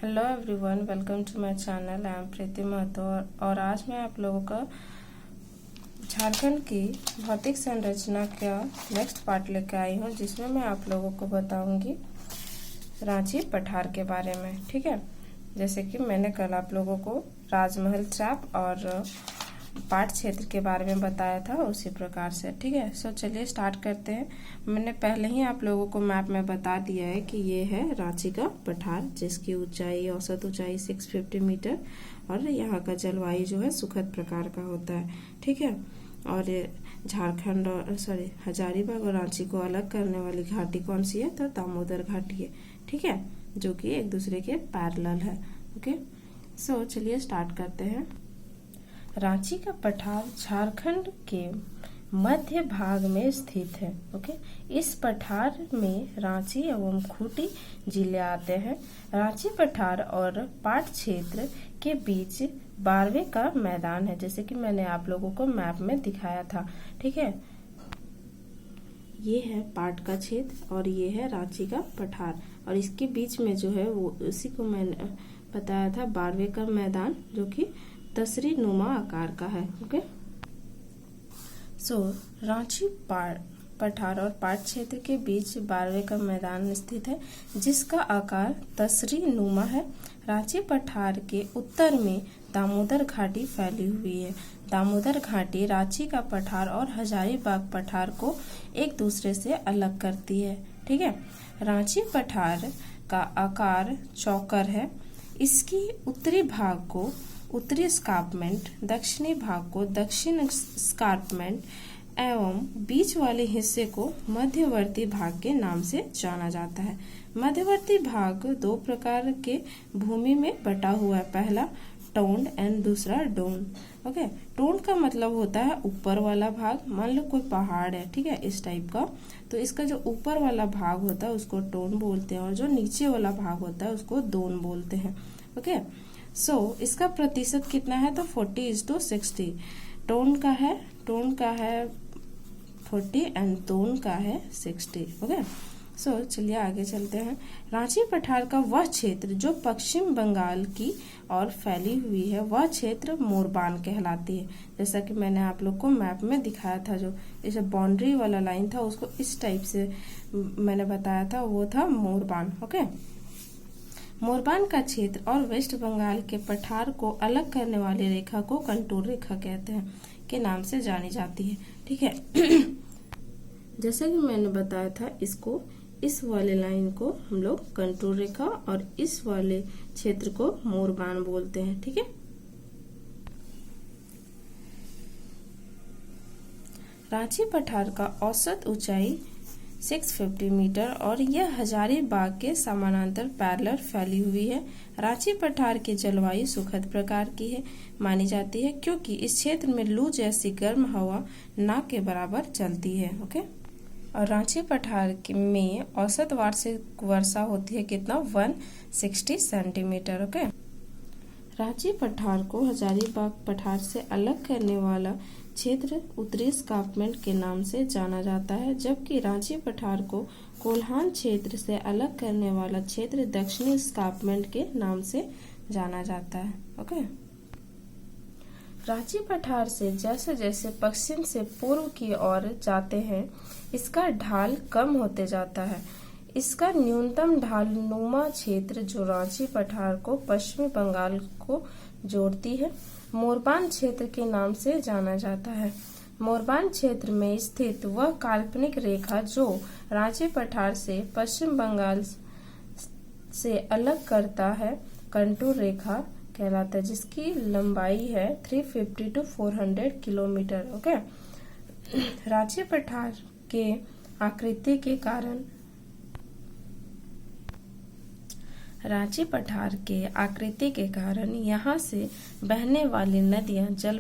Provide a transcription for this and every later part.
Hello everyone, welcome to my channel. I am Preeti Mahato और आज मैं आप लोगों का झारखंड की भौतिक संरचना का नेक्स्ट पार्ट लेकर आई हूँ, जिसमें मैं आप लोगों को बताऊंगी रांची पठार के बारे में। ठीक है, जैसे कि मैंने कल आप लोगों को राजमहल ट्रैप और पाट क्षेत्र के बारे में बताया था, उसी प्रकार से। ठीक है, सो चलिए स्टार्ट करते हैं। मैंने पहले ही आप लोगों को मैप में बता दिया है कि ये है रांची का पठार, जिसकी ऊंचाई औसत ऊंचाई 650 मीटर और यहाँ का जलवायु जो है सुखद प्रकार का होता है। ठीक है, और झारखंड और हजारीबाग और रांची को अलग करने वाली घाटी कौन सी है, तो दामोदर घाटी है। ठीक है, जो कि एक दूसरे के पैरेलल है। ओके, सो चलिए स्टार्ट करते हैं। रांची का पठार झारखंड के मध्य भाग में स्थित है। ओके, इस पठार में रांची एवं खूंटी जिले आते हैं। रांची पठार और पाट क्षेत्र के बीच 12वें का मैदान है, जैसे कि मैंने आप लोगों को मैप में दिखाया था। ठीक है, ये है पाट का क्षेत्र और ये है रांची का पठार, और इसके बीच में जो है वो उसी को मैंने बताया था 12वें का मैदान, जो कि तसरी नुमा आकार का है। ओके, सो रांची पठार और पाट क्षेत्र के बीच 12वें का मैदान स्थित है, जिसका आकार तसरी नुमा है। रांची पठार के उत्तर में दामोदर घाटी फैली हुई है। दामोदर घाटी रांची का पठार और हजारीबाग पठार को एक दूसरे से अलग करती है। ठीक है, रांची पठार का आकार चौकर है। इसकी उत्तरी भाग को उत्तरी एस्कार्पमेंट, दक्षिणी भाग को दक्षिण एस्कार्पमेंट एवं बीच वाले हिस्से को मध्यवर्ती भाग के नाम से जाना जाता है। मध्यवर्ती भाग दो प्रकार के भूमि में बटा हुआ है, पहला टोंड एंड दूसरा डोंड। ओके, टोंड का मतलब होता है ऊपर वाला भाग। मान लो कोई पहाड़ है, ठीक है, इस टाइप का, तो इसका जो ऊपर वाला भाग होता है उसको टोंड बोलते हैं, और जो नीचे वाला भाग होता है उसको दोन बोलते हैं। ओके, सो इसका प्रतिशत कितना है, तो 40:60। टोन का है 40 एंड दोन का है 60। ओके, सो चलिए आगे चलते हैं। रांची पठार का वह क्षेत्र जो पश्चिम बंगाल की ओर फैली हुई है, वह क्षेत्र मोरबान कहलाती है। जैसा कि मैंने आप लोग को मैप में दिखाया था, जो इसे बाउंड्री वाला लाइन था उसको इस टाइप से मैंने बताया था, वो था मोरबान। ओके, मोरबान का क्षेत्र और वेस्ट बंगाल के पठार को अलग करने वाली रेखा को कंटूर रेखा कहते हैं के नाम से जानी जाती है। ठीक है, जैसे कि मैंने बताया था, इसको इस वाले लाइन को हम लोग कंटूर रेखा और इस वाले क्षेत्र को मोरबान बोलते हैं। ठीक है, रांची पठार का औसत ऊंचाई 650 मीटर और यह हजारीबाग के समानांतर पैरेलल फैली हुई है। रांची पठार की जलवायु सुखद प्रकार की है मानी जाती है, क्योंकि इस क्षेत्र में लू जैसी गर्म हवा ना के बराबर चलती है। ओके, और रांची पठार में औसत वार्षिक वर्षा होती है कितना, 160 सेंटीमीटर। ओके, रांची पठार को हजारीबाग पठार से अलग करने वाला क्षेत्र उत्तरी एस्कार्पमेंट के नाम से जाना जाता है, जबकि रांची पठार को कोल्हान क्षेत्र से अलग करने वाला क्षेत्र दक्षिणी एस्कार्पमेंट के नाम से जाना जाता है। ओके, रांची पठार से जैसे जैसे पश्चिम से पूर्व की ओर जाते हैं, इसका ढाल कम होते जाता है। इसका न्यूनतम ढाल नुमा क्षेत्र जो रांची पठार को पश्चिमी बंगाल को जोड़ती है, मोरबान क्षेत्र के नाम से जाना जाता है। मोरबान क्षेत्र में स्थित वह काल्पनिक रेखा जो रांची पठार से पश्चिम बंगाल से अलग करता है, कंटूर रेखा कहलाता है, जिसकी लंबाई है 350 to 400 किलोमीटर। ओके, रांची पठार के आकृति के कारण यहाँ से बहने वाली नदियां जल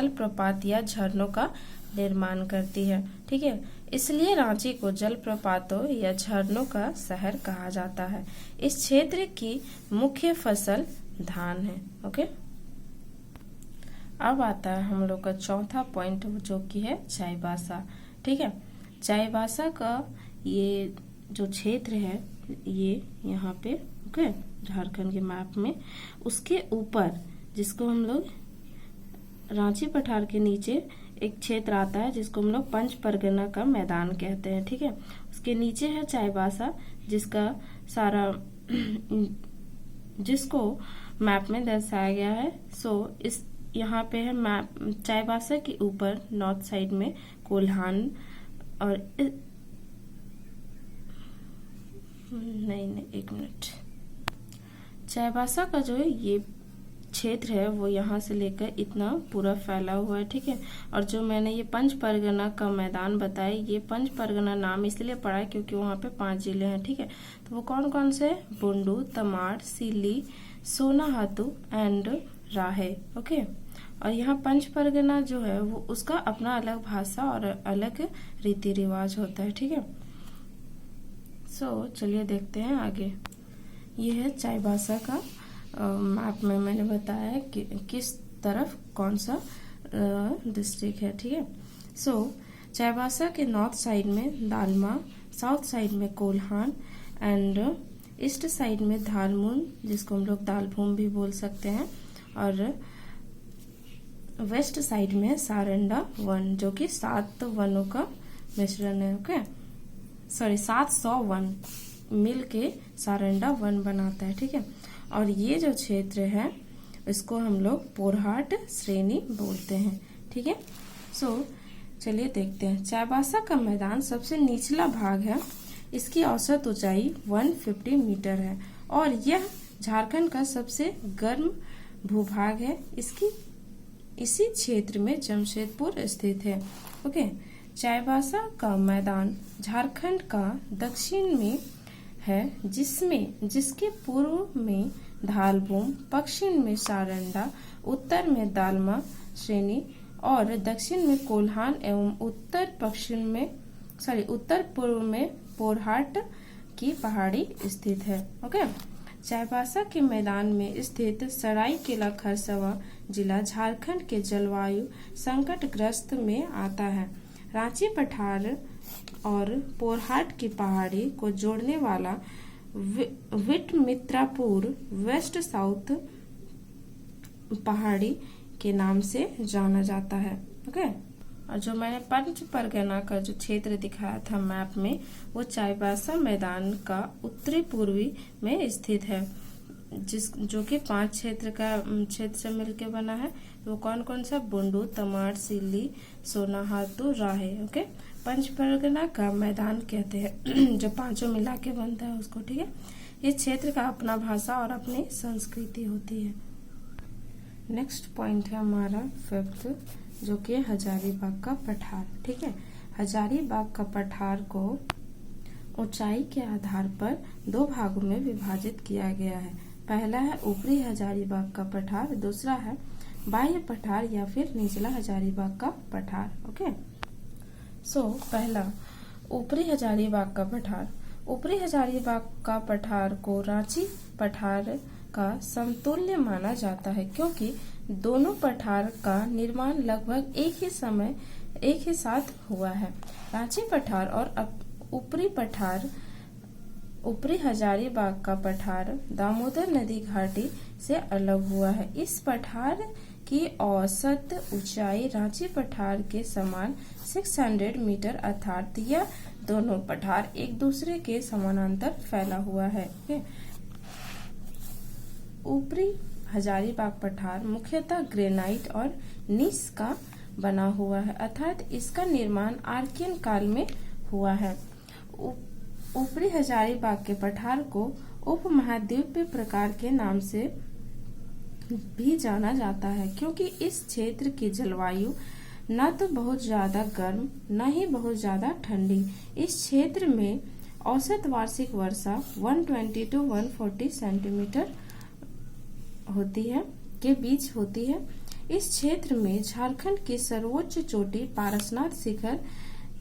प्रपात या झरनों का निर्माण करती है। ठीक है, इसलिए रांची को जलप्रपातों या झरनों का शहर कहा जाता है। इस क्षेत्र की मुख्य फसल धान है। ओके, अब आता है हम लोग का चौथा पॉइंट, जो कि है चाईबासा। ठीक है, चाईबासा का ये जो क्षेत्र है ये यहाँ पे ओके, झारखंड के मैप में उसके ऊपर, जिसको हम लोग रांची पठार के नीचे एक क्षेत्र आता है जिसको हम लोग पंच परगना का मैदान कहते हैं। ठीक है, उसके नीचे है चाईबासा, जिसको मैप में दर्शाया गया है। सो इस यहाँ पे है मैप, चाईबासा के ऊपर नॉर्थ साइड में कोल्हान और नहीं, एक मिनट, चाईबासा का जो है ये क्षेत्र है वो यहाँ से लेकर इतना पूरा फैला हुआ है। ठीक है, और जो मैंने ये पंच परगना का मैदान बताया, ये पंच परगना नाम इसलिए पड़ा है क्योंकि वहाँ पे 5 जिले हैं। ठीक है, तो वो कौन कौन से? बुंडू, तमाड़, सिली, सोनाहातू एंड राहे। ओके, और यहाँ पंच परगना जो है वो उसका अपना अलग भाषा और अलग रीति रिवाज होता है। ठीक है, सो चलिए देखते हैं आगे। ये है चाईबासा का मैप में मैंने बताया है कि किस तरफ कौन सा डिस्ट्रिक्ट है। ठीक है, सो चाईबासा के नॉर्थ साइड में दालमा, साउथ साइड में कोल्हान एंड ईस्ट साइड में धारमून, जिसको हम लोग दालभूम भी बोल सकते हैं, और वेस्ट साइड में सारंडा वन, जो कि 7 वनों का मिश्रण है। ओके, सॉरी 700 वन मिल के सारंडा वन बनाता है। ठीक है, और ये जो क्षेत्र है इसको हम लोग पोरहाट श्रेणी बोलते हैं। ठीक है, सो चलिए देखते हैं। चाईबासा का मैदान सबसे निचला भाग है, इसकी औसत ऊंचाई 150 मीटर है और यह झारखंड का सबसे गर्म भूभाग है। इसी क्षेत्र में जमशेदपुर स्थित है। ओके, चाईबासा का मैदान झारखंड का दक्षिण में है, जिसके पूर्व में धालभूम, पश्चिम में सारंडा, उत्तर में दालमा श्रेणी और दक्षिण में कोल्हान एवं उत्तर पूर्व में पोरहाट की पहाड़ी स्थित है। ओके, चाईबासा के मैदान में स्थित सरायकेला खरसावां जिला झारखंड के जलवायु संकटग्रस्त में आता है। रांची पठार और पोरहाट की पहाड़ी को जोड़ने वाला विटमित्रापुर वेस्ट साउथ पहाड़ी के नाम से जाना जाता है। ओके, और जो मैंने पंच परगना का जो क्षेत्र दिखाया था मैप में, वो चाईबासा मैदान का उत्तरी पूर्वी में स्थित है, जो कि 5 क्षेत्र से मिलकर बना है। वो कौन कौन सा? बुंडू, तमाड़, सिल्ली, सोनाहातू, राहे। ओके, पंच परगना का मैदान कहते हैं जो 5 मिला के बनता है उसको। ठीक है, इस क्षेत्र का अपना भाषा और अपनी संस्कृति होती है। नेक्स्ट पॉइंट है हमारा 5th, जो कि हजारीबाग का पठार। ठीक है, हजारीबाग का पठार को ऊंचाई के आधार पर 2 भागों में विभाजित किया गया है। पहला है ऊपरी हजारीबाग का पठार, दूसरा है बाह्य पठार या फिर निचला हजारीबाग का पठार। ओके, सो पहला ऊपरी हजारीबाग का पठार। ऊपरी हजारीबाग का पठार को रांची पठार का समतुल्य माना जाता है, क्योंकि दोनों पठार का निर्माण लगभग एक ही साथ हुआ है। रांची पठार और ऊपरी हजारीबाग का पठार दामोदर नदी घाटी से अलग हुआ है। इस पठार की औसत ऊंचाई रांची पठार के समान 600 मीटर, अर्थात यह दोनों पठार एक दूसरे के समानांतर फैला हुआ है। ऊपरी हजारीबाग पठार मुख्यतः ग्रेनाइट और नीस का बना हुआ है, अर्थात इसका निर्माण आर्कियन काल में हुआ है। ऊपरी हजारीबाग के पठार को उपमहाद्वीपीय प्रकार के नाम से भी जाना जाता है, क्योंकि इस क्षेत्र की जलवायु न तो बहुत ज्यादा गर्म न ही बहुत ज्यादा ठंडी। इस क्षेत्र में औसत वार्षिक वर्षा 120 to 140 सेंटीमीटर के बीच होती है। इस क्षेत्र में झारखंड की सर्वोच्च चोटी पारसनाथ शिखर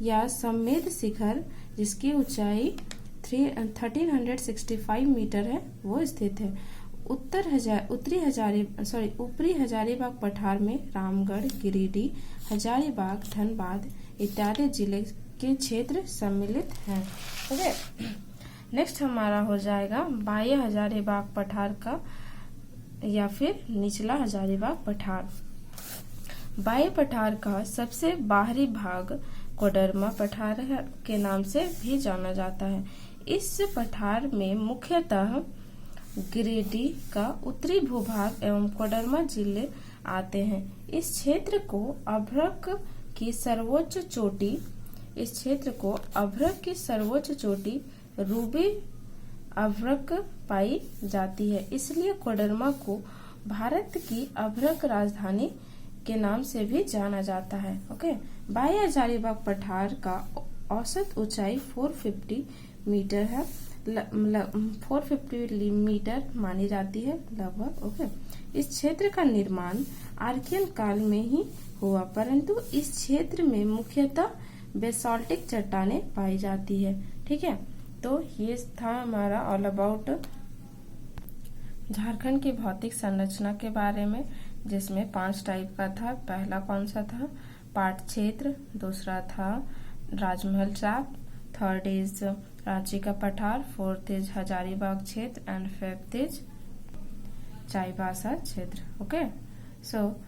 या सममेध शिखर, जिसकी ऊंचाई 1365 मीटर है, वो स्थित है। ऊपरी हजारीबाग पठार में रामगढ़, गिरिडीह, हजारीबाग, धनबाद इत्यादि जिले के क्षेत्र सम्मिलित हैं। ओके, नेक्स्ट हमारा हो जाएगा बाह्य हजारीबाग पठार का या फिर निचला हजारीबाग पठार। बाह्य पठार का सबसे बाहरी भाग कोडरमा पठार के नाम से भी जाना जाता है। इस पठार में मुख्यतः गिरिडीह का उत्तरी भूभाग एवं कोडरमा जिले आते हैं। इस क्षेत्र को अभ्रक की सर्वोच्च चोटी रूबी अभ्रक पाई जाती है, इसलिए कोडरमा को भारत की अभ्रक राजधानी के नाम से भी जाना जाता है। ओके, बाह्य हजारीबाग पठार का औसत ऊंचाई 450 मीटर है, 450 मीटर मानी जाती है लगभग। ओके, इस क्षेत्र का निर्माण आर्कियन काल में ही हुआ, परंतु इस क्षेत्र में मुख्यतः बेसाल्टिक चट्टानें पाई जाती है। ठीक है, तो ये था हमारा ऑल अबाउट झारखंड की भौतिक संरचना के बारे में, जिसमें 5 टाइप का था। पहला कौन सा था? पाट क्षेत्र, दूसरा था राजमहल चाप, थर्ड इज रांची का पठार, फोर्थ इज हजारीबाग क्षेत्र एंड फिफ्थ इज चाईबासा क्षेत्र। ओके, सो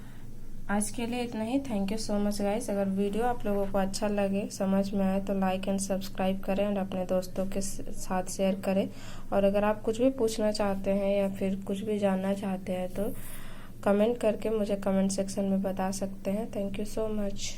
आज के लिए इतना ही। Thank you so much guys. अगर वीडियो आप लोगों को अच्छा लगे, समझ में आए, तो लाइक एंड सब्सक्राइब करें और अपने दोस्तों के साथ शेयर करें। और अगर आप कुछ भी पूछना चाहते हैं या फिर कुछ भी जानना चाहते हैं तो कमेंट करके मुझे कमेंट सेक्शन में बता सकते हैं। Thank you so much.